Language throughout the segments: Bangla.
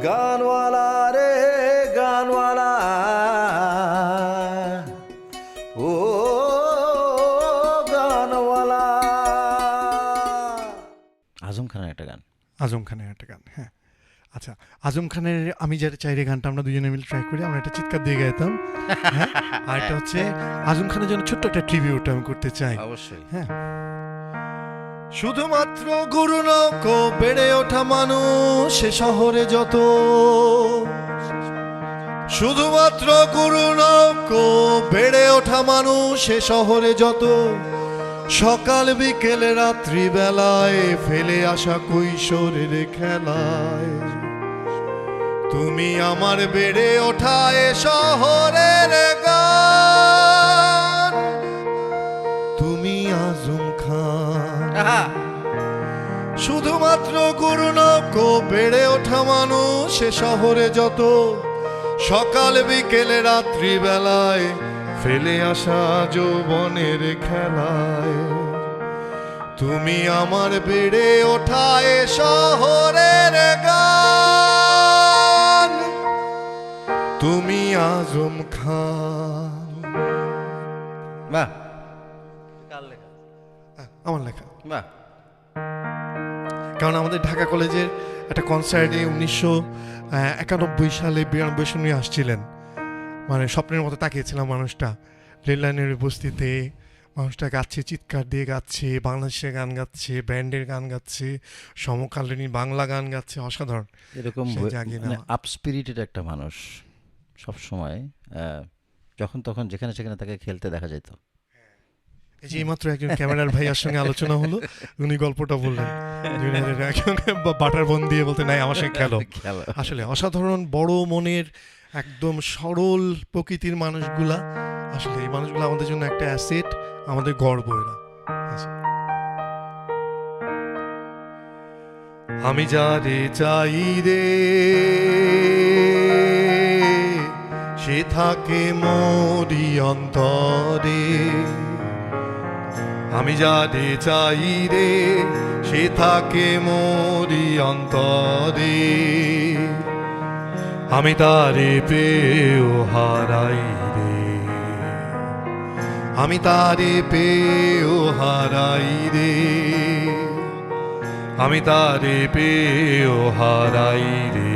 গানওয়ালা রে গানওয়ালা, ও গানওয়ালা। আজম খানের একটা গান, আজম খানের একটা গান। হ্যাঁ আচ্ছা, আজম খানের আমি যেটা চাই রে গানটা আমরা দুজনে মিলে ট্রাই করি, আমরা একটা চিৎকার দিয়ে গাইতাম। হ্যাঁ, আর এটা হচ্ছে আজম খানের জন্য ছোট্ট একটা ট্রিবিউট আমি করতে চাই। অবশ্যই। হ্যাঁ, শুধুমাত্র গুরু নৌকো বেড়ে ওঠা মানুষ সে শহরে যত, শুধুমাত্র গুরু নৌকো বেড়ে ওঠা মানুষ সে শহরে যত, সকাল বিকেলে রাত্রি বেলায় ফেলে আসা কৈশোরের খেলায়, তুমি আমার বেড়ে ওঠা এ শহরের গান, তুমি আজম খান। শুধুমাত্র গুরু নৌকো বেড়ে ওঠা মানুষ সে শহরে যত, সকাল বিকেলে রাত্রি বেলায় ফেলে আসা যৌবনের খেলায়, তুমি আমার বেড়ে ওঠা এ শহরের গান, তুমি আজম খান। বাহ, কার লেখা? আমার লেখা। বাহ, কারণ আমাদের ঢাকা কলেজের একটা কনসার্টে 1991 সালে 92 শুনে আসছিলেন, মানে স্বপ্নের মতো তাকিয়েছিলাম মানুষটা রেল লাইনের উপস্থিতিতে। মানুষটা গাচ্ছে, চিৎকার দিয়ে গাচ্ছে, বাংলাদেশের গান গাচ্ছে, ব্যান্ডের গান গাচ্ছে, সমকালীন বাংলা গান গাচ্ছে, অসাধারণ। এরকম আপ স্পিরিটেড একটা মানুষ সব সময়, যখন তখন যেখানে সেখানে তাকে খেলতে দেখা যেত। এই যে এইমাত্র একজন ক্যামেরার ভাইয়ার সঙ্গে আলোচনা হলো, উনি গল্পটা বললেন, বাটার বোন দিয়ে বলতে নাই আমার সঙ্গে খেলো। আসলে অসাধারণ বড় মনের একদম সরল প্রকৃতির মানুষগুলা, আসলে এই মানুষগুলো আমাদের জন্য একটা অ্যাসেট, আমাদের গর্ব এরা। আমি যারে চাই রে সে থাকে মোরি অন্তরে, আমি যারে চাই রে সে থাকে মোরি অন্তরে, আমি তারে পেয়েও হারাই রে, আমি তারে পেয়েও হারাই রে, আমি তারে পেয়েও হারাই রে,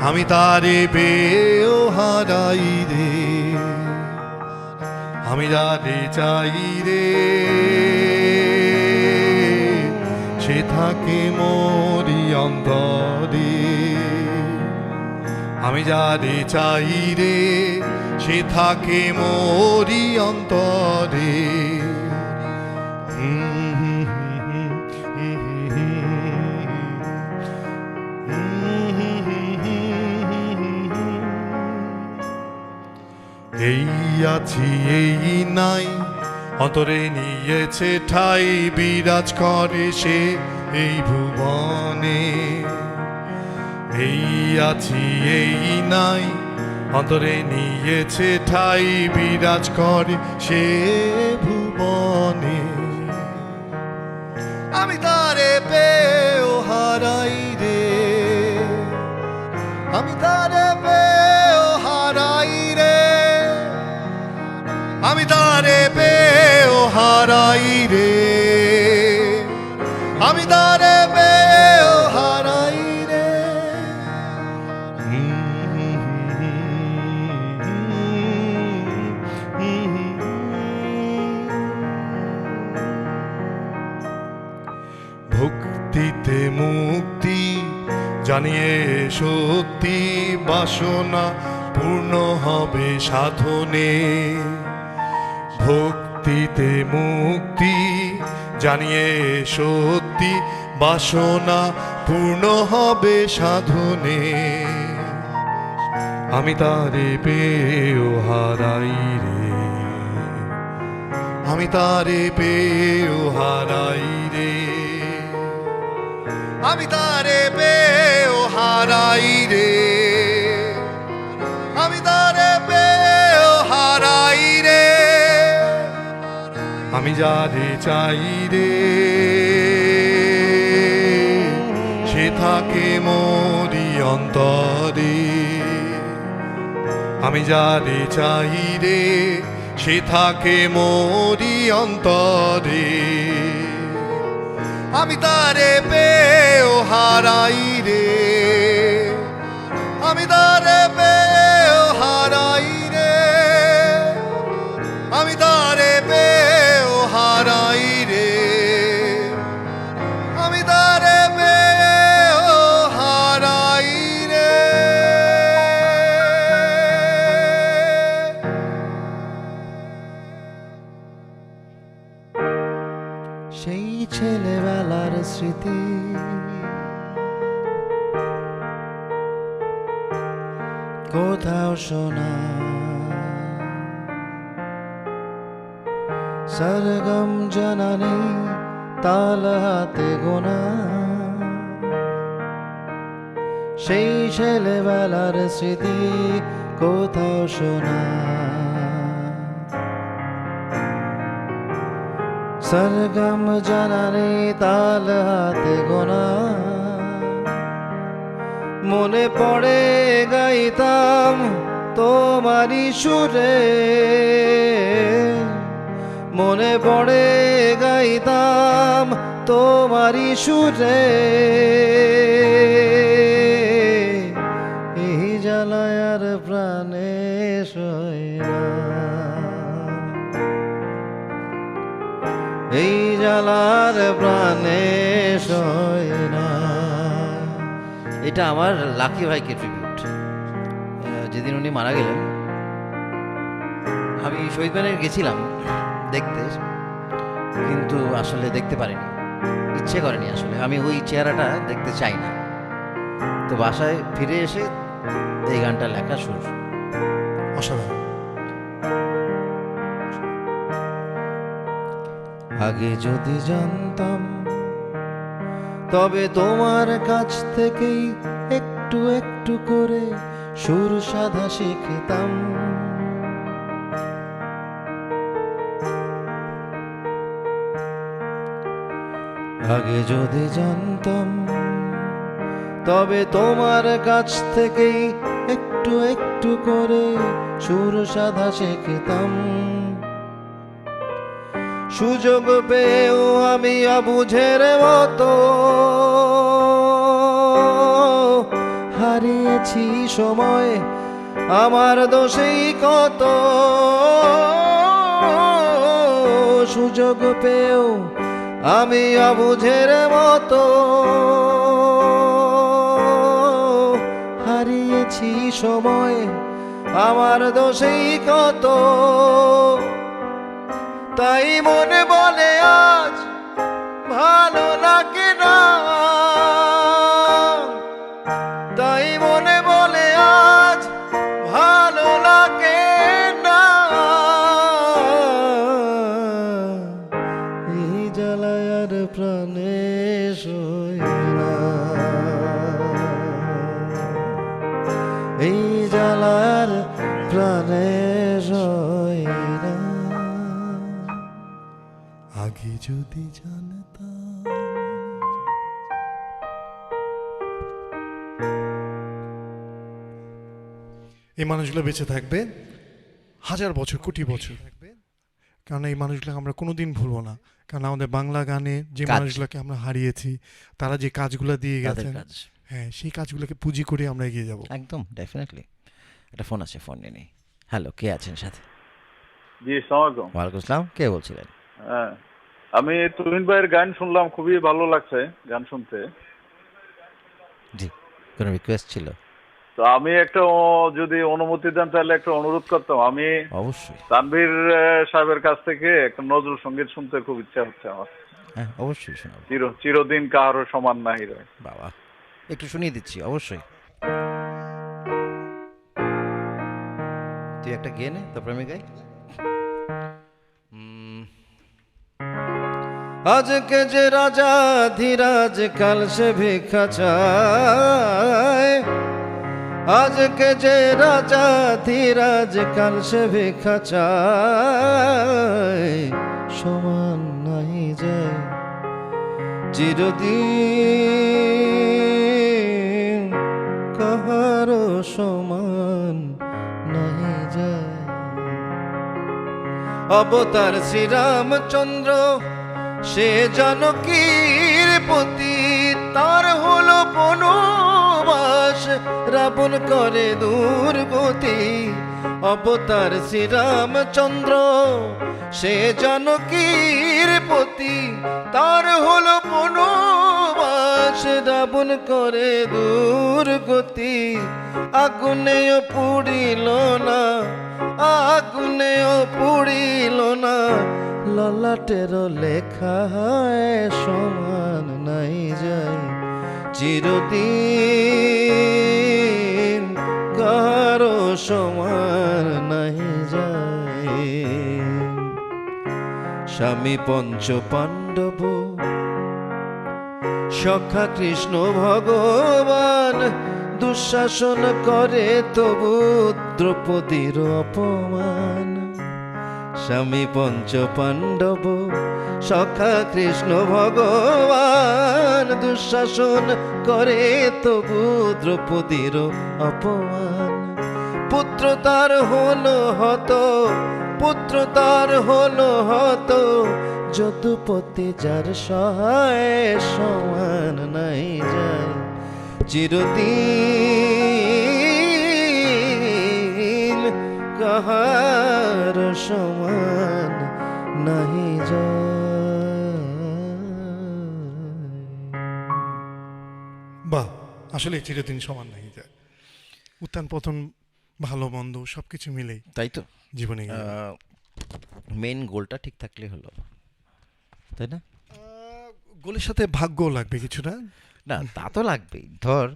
আমি তারে পেয়েও হারাই রে, আমি যারে চাই রে সে থাকে মোরি অন্তরে, আমি যারে চাই রে সে থাকে মোরি অন্তরে। এই আছি এই নাই অন্তরে নিয়েছে ঠাই, বিরাজ করে সে এই ভুবনে। এই আছি এই নাই অন্তরে নিয়েছে ঠাই, বিরাজ করে সে ভুবনে, আমি তারে পেয়েও হারাই রে, আমি তারে পেয়েও হারাই রে, আমি তারে পেয়েও হারাই রে, আমি তারে পেয়েও হারাই রে। ভক্তিতে মুক্তি জানিয়ে সত্যি, বাসনা পূর্ণ হবে সাধনে। ভক্তিতে মুক্তি জানিয়ে সত্যি, বাসনা পূর্ণ হবে সাধনে, আমি তারে পেয়েও হারাই রে, আমি তারে পেয়েও হারাই রে, আমি তারে পেয়েও হারাই রে, আমি তারে পেয়েও হারাই রে, আমি যারে চাই রে সে থাকে মোরি অন্তরে। আমি যারে চাই রে সে থাকে মোরি অন্তরে। আমি তারে পেয়েও হারাই রে, আমি তারে পেয়েও হারাই রে, আমি তারে পেয়েও হারাই রে, আমি তারে পেয়েও হারাই রে। সেই ছেলেবেলার স্মৃতি কোথাও শোনা, সরগম জানা নেই, তাল হাতে গোনা। সেই ছেলেবেলার স্মৃতি কোথাও শোনা, সরগম জানা নেই, তাল হাতে গোনা। মনে পড়ে গাইতাম তোমারই সুরে, মনে পড়ে গাইতাম তোমারই সুরে। এই জ্বালায় আর প্রাণে সয় না, এই জ্বালার প্রাণে সয় না। এটা আমার লাকি ভাইকে ট্রিবিউট। যেদিন উনি মারা গেলেন আমি শহীদ মিনারে গেছিলাম দেখতে, কিন্তু আসলে দেখতে পারিনি, ইচ্ছে করেনি। আসলে আমি ওই চেহারাটা দেখতে চাই না। তো বাসায় ফিরে এসে এই গানটা লেখা সুর। অসাধারণ। আগে যদি জানতাম তবে তোমার কাছ থেকেই একটু একটু করে সুর সাধা শিখতাম। আগে যদি জানতাম তবে তোমার কাছ থেকেই একটু একটু করে সুর সাধা শিখতাম। সুযোগ পেয়েও আমি অবুঝের মতো হারিয়েছি সময়, আমার দোষেই কত। সুযোগ পেয়েও আমি অবুঝের মতো হারিয়েছি সময়, আমার দোষেই কত। তাই মনে বলে আজ ভালো লাগে না, তাই মনে বলে আজ ভালো লাগে না। এই জ্বালায় আর প্রাণে সয় না, এই জ্বালার প্রাণে সয় না। আগে যদি জানতাম। এই মানুষগুলো বেঁচে থাকবে হাজার বছর, কোটি বছর, কারণ এই মানুষগুলোকে আমরা কোনোদিন ভুলবো না। কারণ আমাদের বাংলা গানে যে মানুষগুলোকে আমরা হারিয়েছি, তারা যে কাজগুলো দিয়ে গেছেন, হ্যাঁ, সেই কাজগুলোকে পুঁজি করে আমরা এগিয়ে যাব। একদম ডেফিনেটলি। একটা ফোন আছে, ফোন নিয়ে নিই। হ্যালো, কে আছেন সাথে? জি, আসসালামু আলাইকুম। ওয়ালাইকুম আসসালাম। কে বলছিলেন? হ্যাঁ, আমি তুহিন ভাইয়ের গান শুনলাম, খুবই ভালো লাগছে গান শুনতে। জি, কোনো রিকোয়েস্ট ছিল? তো আমি একটা যদি অনুমতি দেন তাহলে একটা অনুরোধ করতাম। আমি অবশ্যই। তানভীর সাহেবের কাছ থেকে একটা নজরুল সঙ্গীত শুনতে খুব ইচ্ছা হচ্ছে আমার। হ্যাঁ, অবশ্যই শোনাবো। চিরদিন কাহারও সমান নাহি রয়। বাবা, একটু শুনিয়ে দিচ্ছি অবশ্যই। তুই একটা গেয়ে নে, তারপরে আমি গাই। আজকে যে রাজা ধীরাজ কাল সে ভিক্ষা চায়, আজকে যে রাজা ধীরাজ কাল সে ভিক্ষা চায়, সমান নাই যায় চিরদিন সমান নাহি যায়। অবতার শ্রীরামচন্দ্র সে জানকীর পতি, তার হলো বনবাস রাবণ করে দুর্গতি। অবতার শ্রীরামচন্দ্র সে জানকীর পতি, তার হলো বনবাস রাবণ করে দুর্গতি। আগুনেও পুড়িল না, আগুনেও পুড়িল না, ললাটের লেখা সমান নাই যায়। চিরদিন কারো সমান নাই যায়। স্বামী পঞ্চ পাণ্ডব সখা কৃষ্ণ ভগবান, দুঃশাসন করে তবু দ্রৌপদীর অপমান। স্বামী পঞ্চ পাণ্ডব সখা কৃষ্ণ ভগবান, দুঃশাসন করে তবু দ্রৌপদীর অপমান। পুত্র তার হলো হত, পুত্র তার হলো হত, যদুপতি যার সহায় সমান নাই যায়। চিরদিন কাহার সমান নাহি যায়। বাহ, আসলে চিরদিন সমান নাহি যায়। উত্থান পতন, ভালো মন্দ সবকিছু মিলেই তাই তো জীবনে মেইন গোলটা ঠিক থাকলে হলো, তাই না? গোলের সাথে ভাগ্য লাগবে কিছুটা। না, তা তো লাগবেই। ধর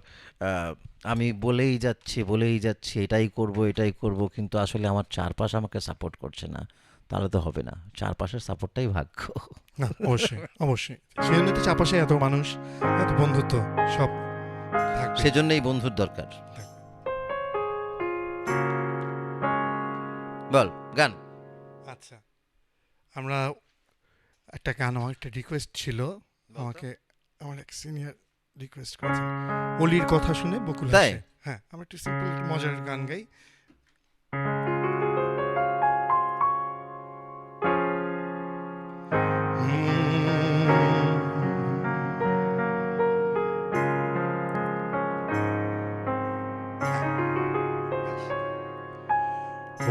আমি বলেই যাচ্ছি এটাই করব, কিন্তু আসলে আমার চারপাশ আমাকে সাপোর্ট করছে না, তাহলে তো হবে না। চারপাশের সাপোর্টটাই ভাগ্য। না, অবশ্যই অবশ্যই, সেই জন্য তো চারপাশে এত মানুষ, এত বন্ধুত্ব সব থাকবে। সেজন্যই বন্ধুর দরকার। বল গান। আচ্ছা, আমরা একটা গান, আমার একটা রিকোয়েস্ট ছিল, আমাকে আমার এক সিনিয়র রিকোয়েস্ট করেছেন, অলির কথা শুনে বকুল তাই? হাসে। হ্যাঁ, আমরা একটু সিম্পল মজার গান গাই।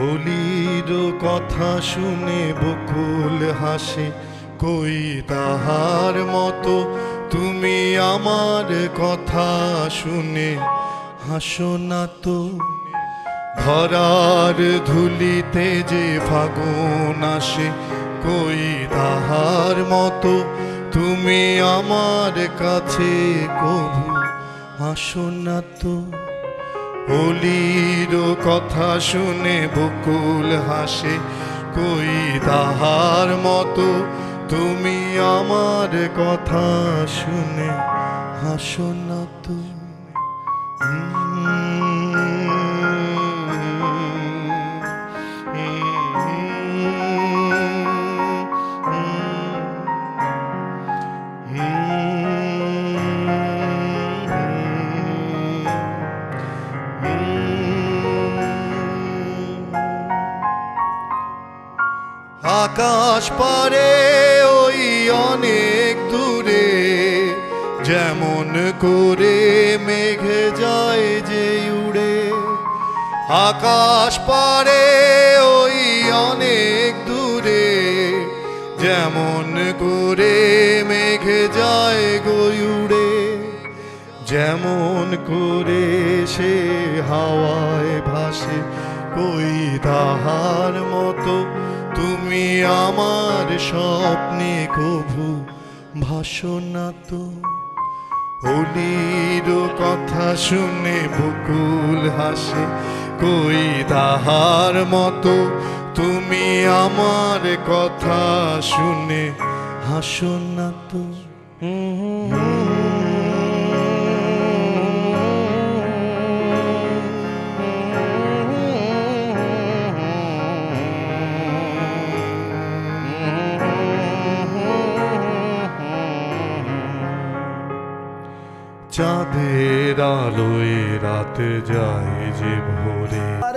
অলির কথা শুনে বকুল হাসে, কই তাহার মতো তুমি আমার কথা শুনে হাসো না তো। ধরার ধুলিতে যে ফাগুন আসে, কই তাহার মতো তুমি আমার কাছে কভু হাসো না তো। অলির কথা শুনে বকুল হাসে, কই তাহার মতো তুমি আমার কথা শুনে হাসো না তো। আকাশ পারে ওই অনেক দূরে, যেমন করে মেঘে যায় যে উড়ে। আকাশ পারে ওই অনেক দূরে, যেমন করে মেঘে যায় গো উড়ে। যেমন করে সে হাওয়ায় ভাসে, কই তাহার মতো তুমি আমার স্বপ্নে কভু ভাসো না তো। অলির কথা শুনে বকুল হাসে, কই তাহার মতো তুমি আমার কথা শুনে হাসো না তো। চাঁদের আলোয় রাত যায় যে ভোরে।